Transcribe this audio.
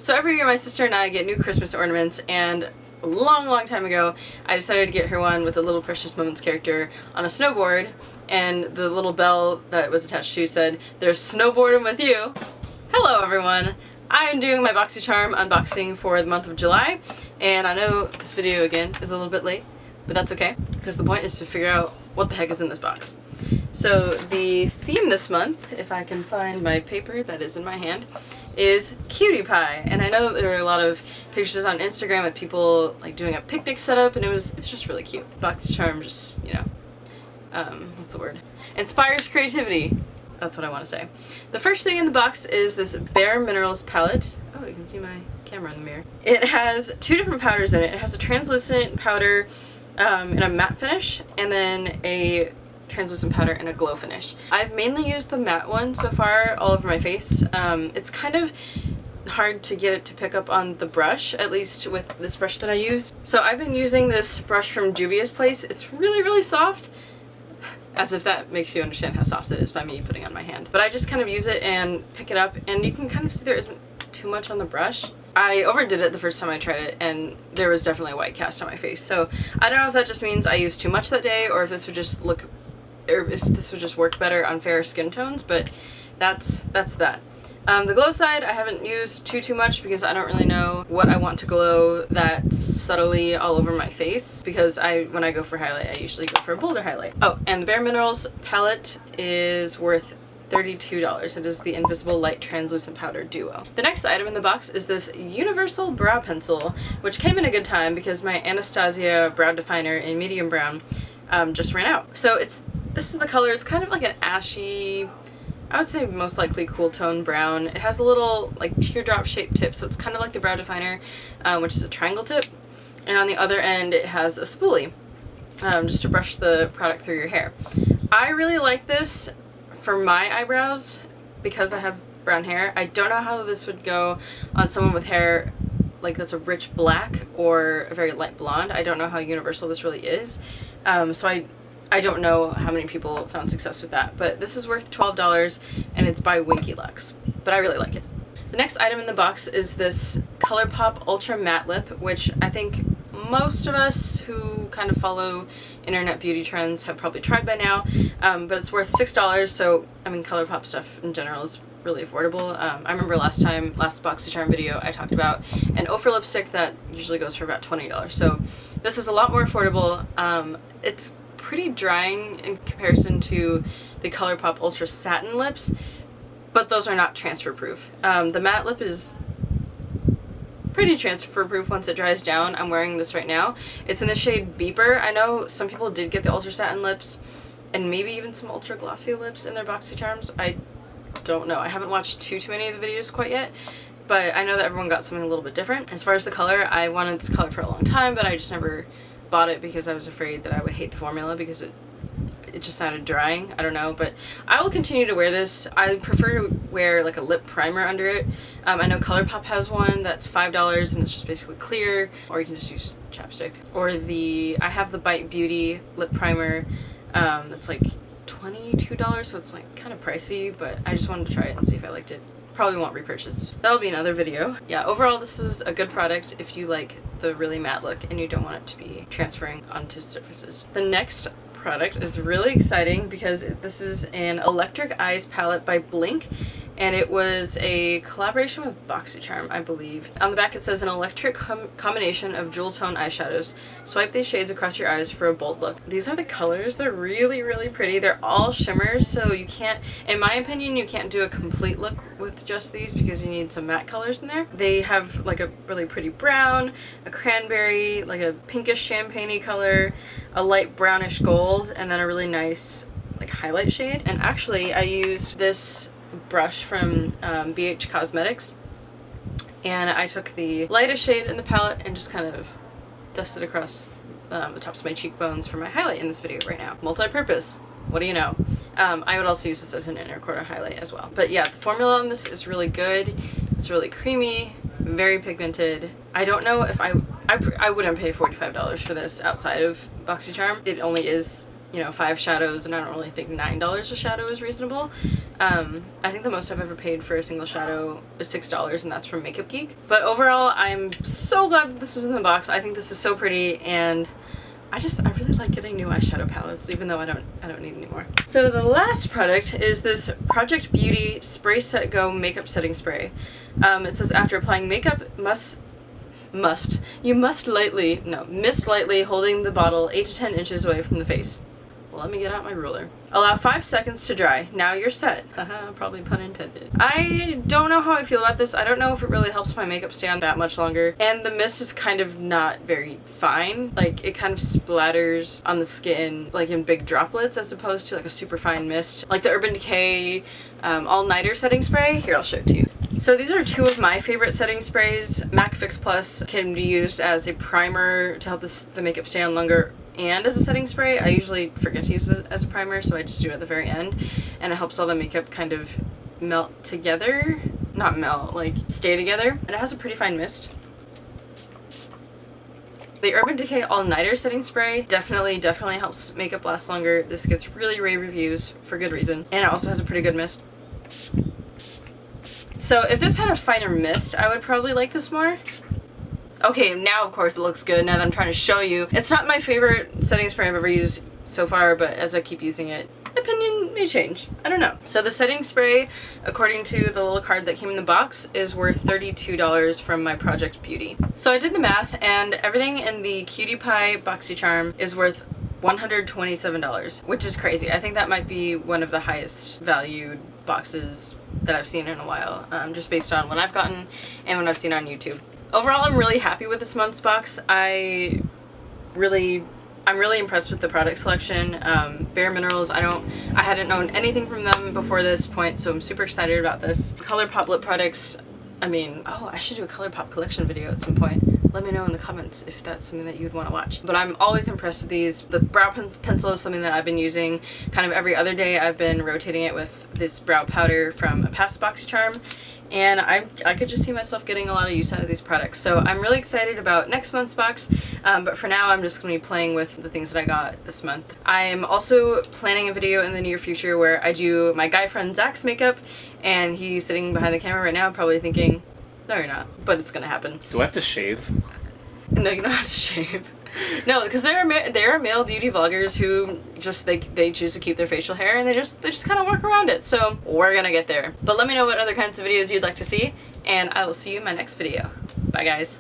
So every year my sister and I get new Christmas ornaments, and a long time ago I decided to get her one with a Little Precious Moments character on a snowboard, and the little bell that was attached to said, "There's snowboarding with you." Hello everyone! I am doing my Boxycharm unboxing for the month of July, and I know this video again is a little bit late, but that's okay, because the point is to figure out what the heck is in this box. So the theme this month, if I can find my paper that is in my hand, is cutie pie. And I know there are a lot of pictures on Instagram of people like doing a picnic setup, and it was just really cute. Boxycharm just, you know, what's the word? Inspires creativity. That's what I want to say. The first thing in the box is this bareMinerals palette. Oh, you can see my camera in the mirror. It has two different powders in it. It has a translucent powder in a matte finish, and then a translucent powder and a glow finish. I've mainly used the matte one so far all over my face. It's kind of hard to get it to pick up on the brush, at least with this brush that I use. So I've been using this brush from Juvia's Place. It's really soft, as if that makes you understand how soft it is by me putting it on my hand. But I just kind of use it and pick it up, and you can kind of see there isn't too much on the brush. I overdid it the first time I tried it, and there was definitely a white cast on my face. So I don't know if that just means I used too much that day, or if this would just look, or if this would just work better on fairer skin tones, but that's that. The glow side I haven't used too much because I don't really know what I want to glow that subtly all over my face, because when I go for highlight I usually go for a bolder highlight. Oh, and the bareMinerals palette is worth $32. It is the Invisible Light Translucent Powder Duo. The next item in the box is this Universal Brow Pencil, which came in a good time because my Anastasia brow definer in medium brown just ran out. So this is the color. It's kind of like an ashy, I would say most likely cool tone brown. It has a little like teardrop shaped tip, so it's kind of like the brow definer, which is a triangle tip. And on the other end it has a spoolie, just to brush the product through your hair. I really like this for my eyebrows because I have brown hair. I don't know how this would go on someone with hair like that's a rich black or a very light blonde. I don't know how universal this really is. So I don't know how many people found success with that, but this is worth $12 and it's by Winky, but I really like it. The next item in the box is this ColourPop Ultra Matte Lip, which I think most of us who kind of follow internet beauty trends have probably tried by now, but it's worth $6, so I mean ColourPop stuff in general is really affordable. I remember last Boxycharm video I talked about an Ofra lipstick that usually goes for about $20, so this is a lot more affordable. It's pretty drying in comparison to the ColourPop Ultra Satin lips, but those are not transfer proof. The matte lip is pretty transfer proof once it dries down. I'm wearing this right now. It's in the shade Beeper. I know some people did get the Ultra Satin lips and maybe even some Ultra Glossy lips in their Boxycharms. I don't know. I haven't watched too many of the videos quite yet, but I know that everyone got something a little bit different. As far as the color, I wanted this color for a long time, but I just never bought it because I was afraid that I would hate the formula because it just sounded drying. I don't know, but I will continue to wear this. I prefer to wear like a lip primer under it. I know ColourPop has one that's $5 and it's just basically clear, or you can just use chapstick. Or I have the Bite Beauty lip primer that's like $22, so it's like kind of pricey, but I just wanted to try it and see if I liked it. Probably won't repurchase. That'll be another video. Yeah, overall this is a good product if you like the really matte look and you don't want it to be transferring onto surfaces. The next product is really exciting because this is an Electric Eyes palette by Blinc, and it was a collaboration with Boxycharm, I believe. On the back it says an electric combination of jewel tone eyeshadows. Swipe these shades across your eyes for a bold look. These are the colors. They're really pretty. They're all shimmers, so you can't, in my opinion, you can't do a complete look with just these because you need some matte colors in there. They have like a really pretty brown, a cranberry, like a pinkish champagne-y color, a light brownish gold, and then a really nice like highlight shade. And actually I used this brush from BH Cosmetics, and I took the lightest shade in the palette and just kind of dusted across the tops of my cheekbones for my highlight in this video right now. Multi-purpose, what do you know? I would also use this as an inner corner highlight as well. But yeah, the formula on this is really good. It's really creamy, very pigmented. I don't know if I wouldn't pay $45 for this outside of Boxycharm. It only is you know, 5 shadows, and I don't really think $9 a shadow is reasonable. I think the most I've ever paid for a single shadow is $6, and that's from Makeup Geek. But overall, I'm so glad that this was in the box. I think this is so pretty, and I really like getting new eyeshadow palettes, even though I don't need any more. So the last product is this Project Beauty Spray Set Go Makeup Setting Spray. It says after applying makeup, mist lightly, holding the bottle 8 to 10 inches away from the face. Well, let me get out my ruler. Allow 5 seconds to dry. Now you're set. Haha, probably pun intended. I don't know how I feel about this. I don't know if it really helps my makeup stay on that much longer. And the mist is kind of not very fine. Like, it kind of splatters on the skin, like in big droplets, as opposed to like a super fine mist. Like the Urban Decay All Nighter Setting Spray. Here, I'll show it to you. So these are 2 of my favorite setting sprays. MAC Fix Plus can be used as a primer to help the makeup stay on longer, and as a setting spray. I usually forget to use it as a primer, so I just do it at the very end, and it helps all the makeup kind of melt together. Not melt, like stay together. And it has a pretty fine mist. The Urban Decay All Nighter Setting Spray definitely helps makeup last longer. This gets really rave reviews for good reason, and it also has a pretty good mist. So if this had a finer mist, I would probably like this more. Okay, now of course it looks good now that I'm trying to show you. It's not my favorite setting spray I've ever used so far, but as I keep using it, opinion may change. I don't know. So the setting spray, according to the little card that came in the box, is worth $32 from my Project Beauty. So I did the math, and everything in the Cutie Pie Boxycharm is worth $127, which is crazy. I think that might be one of the highest valued boxes that I've seen in a while, just based on what I've gotten and what I've seen on YouTube. Overall, I'm really happy with this month's box. I'm really impressed with the product selection. bareMinerals, I hadn't known anything from them before this point, so I'm super excited about this. ColourPop lip products, I mean, oh, I should do a ColourPop collection video at some point. Let me know in the comments if that's something that you'd want to watch. But I'm always impressed with these. The brow pencil is something that I've been using kind of every other day. I've been rotating it with this brow powder from a past Boxycharm, and I could just see myself getting a lot of use out of these products. So I'm really excited about next month's box, but for now I'm just going to be playing with the things that I got this month. I'm also planning a video in the near future where I do my guy friend Zach's makeup, and he's sitting behind the camera right now probably thinking, no you're not, but it's going to happen. Do I have to shave? No, you don't have to shave. No, because there are male beauty vloggers who just they choose to keep their facial hair, and they just kind of work around it. So we're gonna get there. But let me know what other kinds of videos you'd like to see, and I will see you in my next video. Bye guys.